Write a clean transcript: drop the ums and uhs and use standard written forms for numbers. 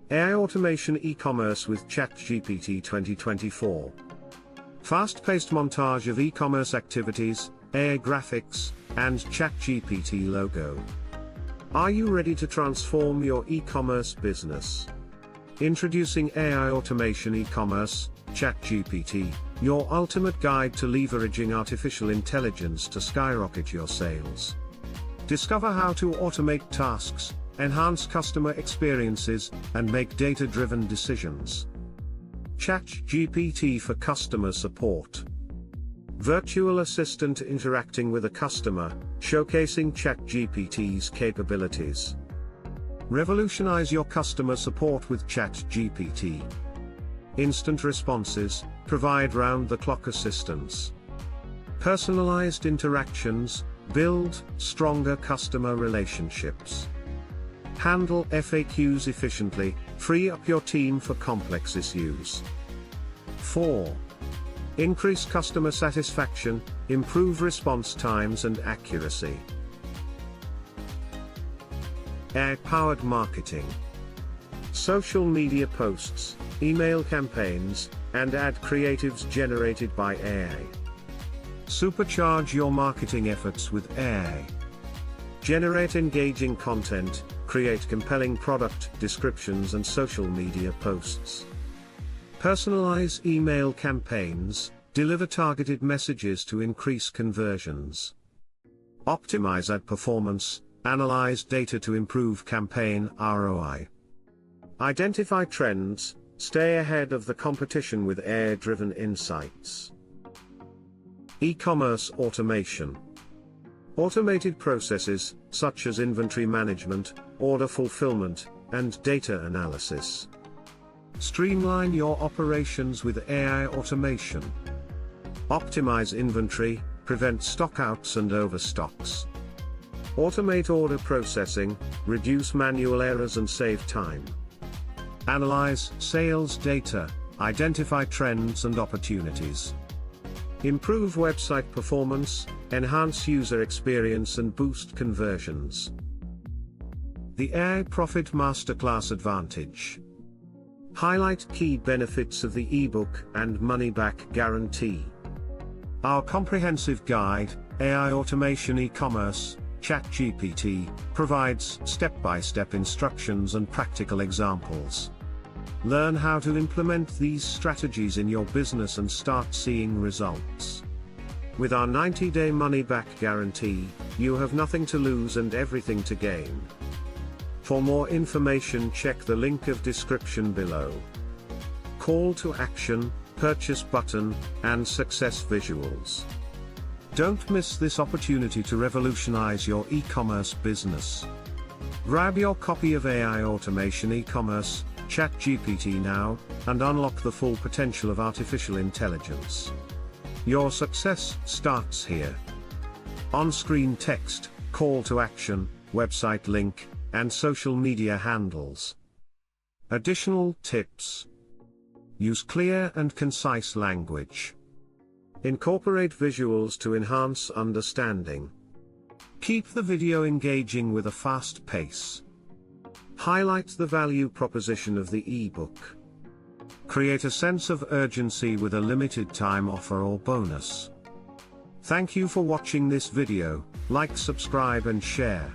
AI Automation E-commerce with ChatGPT 2024. Fast-paced montage of e-commerce activities, AI graphics, and ChatGPT logo. Are you ready to transform your e-commerce business? Introducing AI Automation E-commerce, ChatGPT, your ultimate guide to leveraging artificial intelligence to skyrocket your sales. Discover how to automate tasks, enhance customer experiences, and make data-driven decisions. ChatGPT for customer support. Virtual assistant interacting with a customer, showcasing ChatGPT's capabilities. Revolutionize your customer support with ChatGPT. Instant responses, provide round-the-clock assistance. Personalized interactions, build stronger customer relationships. Handle FAQs efficiently, free up your team for complex issues. 4. Increase customer satisfaction, improve response times and accuracy. AI-powered marketing. Social media posts, email campaigns, and ad creatives generated by AI. Supercharge your marketing efforts with AI. Generate engaging content, create compelling product descriptions and social media posts. Personalize email campaigns, deliver targeted messages to increase conversions. Optimize ad performance, analyze data to improve campaign ROI. Identify trends, stay ahead of the competition with AI-driven insights. E-commerce automation. Automated processes, such as inventory management, order fulfillment, and data analysis. Streamline your operations with AI automation. Optimize inventory, prevent stockouts and overstocks. Automate order processing, reduce manual errors and save time. Analyze sales data, identify trends and opportunities. Improve website performance, enhance user experience and boost conversions. The AI Profit Masterclass Advantage. Highlight key benefits of the ebook and money-back guarantee. Our comprehensive guide, AI Automation E-commerce, ChatGPT, provides step-by-step instructions and practical examples. Learn how to implement these strategies in your business and start seeing results. With our 90-day money-back guarantee, you have nothing to lose and everything to gain. For more information, check the link of description below. Call to action, purchase button, and success visuals. Don't miss this opportunity to revolutionize your e-commerce business. Grab your copy of AI Automation E-commerce, ChatGPT now, and unlock the full potential of artificial intelligence. Your success starts here. On-screen text, call to action, website link, and social media handles. Additional tips. Use clear and concise language. Incorporate visuals to enhance understanding. Keep the video engaging with a fast pace. Highlight the value proposition of the ebook. Create a sense of urgency with a limited time offer or bonus. Thank you for watching this video. Like, subscribe and share.